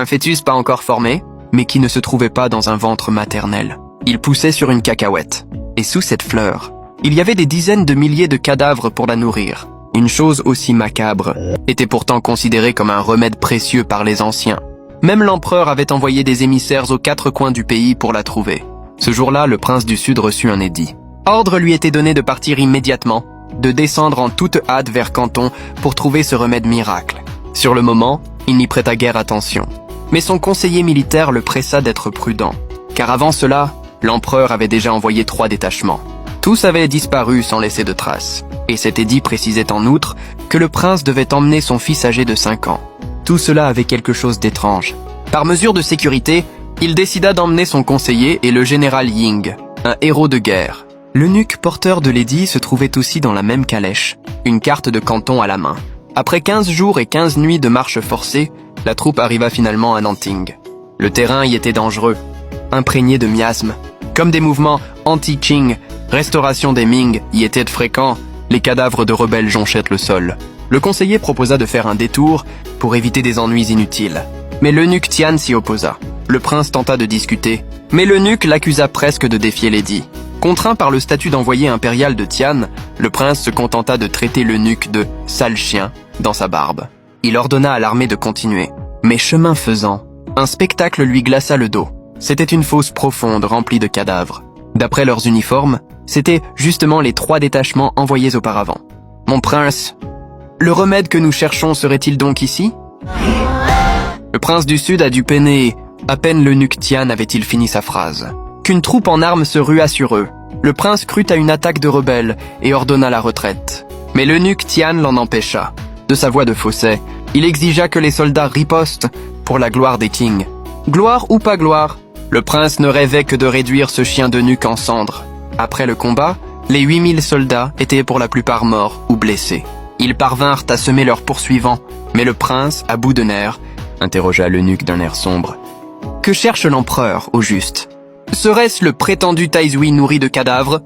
Un fœtus pas encore formé, mais qui ne se trouvait pas dans un ventre maternel. Il poussait sur une cacahuète. Et sous cette fleur, il y avait des dizaines de milliers de cadavres pour la nourrir. Une chose aussi macabre était pourtant considérée comme un remède précieux par les anciens. Même l'empereur avait envoyé des émissaires aux 4 coins du pays pour la trouver. Ce jour-là, le prince du Sud reçut un édit. Ordre lui était donné de partir immédiatement, de descendre en toute hâte vers Canton pour trouver ce remède miracle. Sur le moment, il n'y prêta guère attention. Mais son conseiller militaire le pressa d'être prudent, car avant cela, l'empereur avait déjà envoyé 3 détachements. Tous avaient disparu sans laisser de traces, et cet édit précisait en outre que le prince devait emmener son fils âgé de 5 ans. Tout cela avait quelque chose d'étrange. Par mesure de sécurité, il décida d'emmener son conseiller et le général Ying, un héros de guerre. L'eunuque porteur de l'édit se trouvait aussi dans la même calèche, une carte de Canton à la main. Après 15 jours et 15 nuits de marche forcée, la troupe arriva finalement à Nanting. Le terrain y était dangereux, imprégné de miasmes. Comme des mouvements anti-Qing, restauration des Ming y étaient fréquents, les cadavres de rebelles jonchaient le sol. Le conseiller proposa de faire un détour pour éviter des ennuis inutiles. Mais l'eunuque Tian s'y opposa. Le prince tenta de discuter, mais l'eunuque l'accusa presque de défier l'édit. Contraint par le statut d'envoyé impérial de Tian, le prince se contenta de traiter l'eunuque de « sale chien » dans sa barbe. Il ordonna à l'armée de continuer. Mais chemin faisant, un spectacle lui glaça le dos. C'était une fosse profonde remplie de cadavres. D'après leurs uniformes, c'étaient justement les 3 détachements envoyés auparavant. « Mon prince, le remède que nous cherchons serait-il donc ici ?» Le prince du Sud a dû peiner. À peine l'eunuque Tian avait-il fini sa phrase qu'une troupe en armes se rua sur eux. Le prince crut à une attaque de rebelles et ordonna la retraite. Mais l'eunuque Tian l'en empêcha. De sa voix de fausset, il exigea que les soldats ripostent pour la gloire des Qing. Gloire ou pas gloire, le prince ne rêvait que de réduire ce chien d'eunuque en cendres. Après le combat, les 8000 soldats étaient pour la plupart morts ou blessés. Ils parvinrent à semer leurs poursuivants, mais le prince, à bout de nerfs, interrogea l'eunuque d'un air sombre. « Que cherche l'empereur, au juste ? Serait-ce le prétendu Taizui nourri de cadavres ?»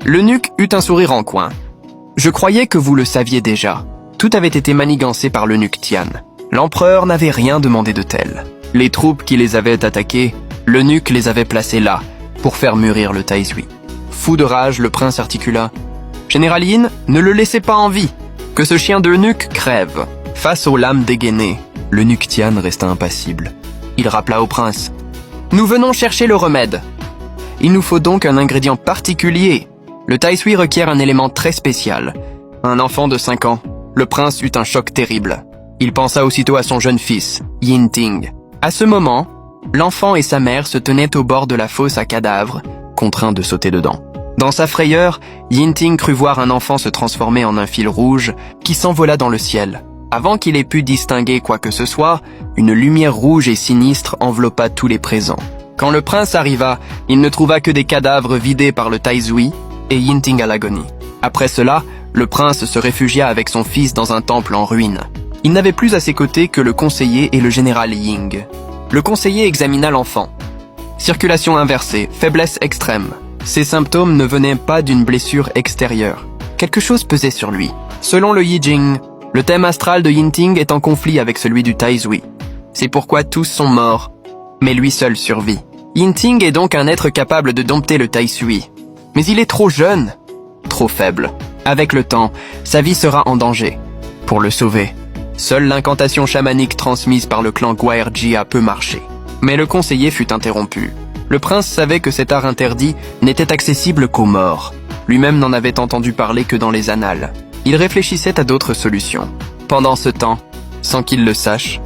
L'eunuque eut un sourire en coin. « Je croyais que vous le saviez déjà. » Tout avait été manigancé par l'eunuque Tian. L'empereur n'avait rien demandé de tel. Les troupes qui les avaient attaquées, l'eunuque les avait placées là, pour faire mûrir le Taizui. Fou de rage, le prince articula. « Général Yin, ne le laissez pas en vie. Que ce chien d'eunuque crève. » Face aux lames dégainées, l'eunuque Tian resta impassible. Il rappela au prince. « Nous venons chercher le remède. Il nous faut donc un ingrédient particulier. Le Taizui requiert un élément très spécial. Un enfant de 5 ans. » Le prince eut un choc terrible. Il pensa aussitôt à son jeune fils, Yinting. À ce moment, l'enfant et sa mère se tenaient au bord de la fosse à cadavres, contraints de sauter dedans. Dans sa frayeur, Yinting crut voir un enfant se transformer en un fil rouge qui s'envola dans le ciel. Avant qu'il ait pu distinguer quoi que ce soit, une lumière rouge et sinistre enveloppa tous les présents. Quand le prince arriva, il ne trouva que des cadavres vidés par le Taizui et Yinting à l'agonie. Après cela, le prince se réfugia avec son fils dans un temple en ruine. Il n'avait plus à ses côtés que le conseiller et le général Ying. Le conseiller examina l'enfant. Circulation inversée, faiblesse extrême. Ces symptômes ne venaient pas d'une blessure extérieure. Quelque chose pesait sur lui. Selon le Yi Jing, le thème astral de Yinting est en conflit avec celui du Taizui. C'est pourquoi tous sont morts, mais lui seul survit. Yinting est donc un être capable de dompter le Taizui. Mais il est trop jeune, trop faible. Avec le temps, sa vie sera en danger. Pour le sauver, seule l'incantation chamanique transmise par le clan Guaerjia peut marcher. Mais le conseiller fut interrompu. Le prince savait que cet art interdit n'était accessible qu'aux morts. Lui-même n'en avait entendu parler que dans les annales. Il réfléchissait à d'autres solutions. Pendant ce temps, sans qu'il le sache,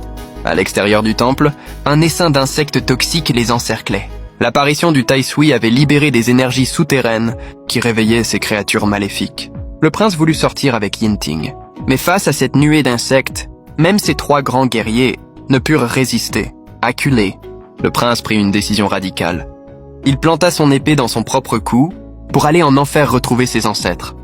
à l'extérieur du temple, un essaim d'insectes toxiques les encerclait. L'apparition du Taizui avait libéré des énergies souterraines qui réveillaient ces créatures maléfiques. Le prince voulut sortir avec Yinting. Mais face à cette nuée d'insectes, même ces 3 grands guerriers ne purent résister. Acculé, le prince prit une décision radicale. Il planta son épée dans son propre cou pour aller en enfer retrouver ses ancêtres.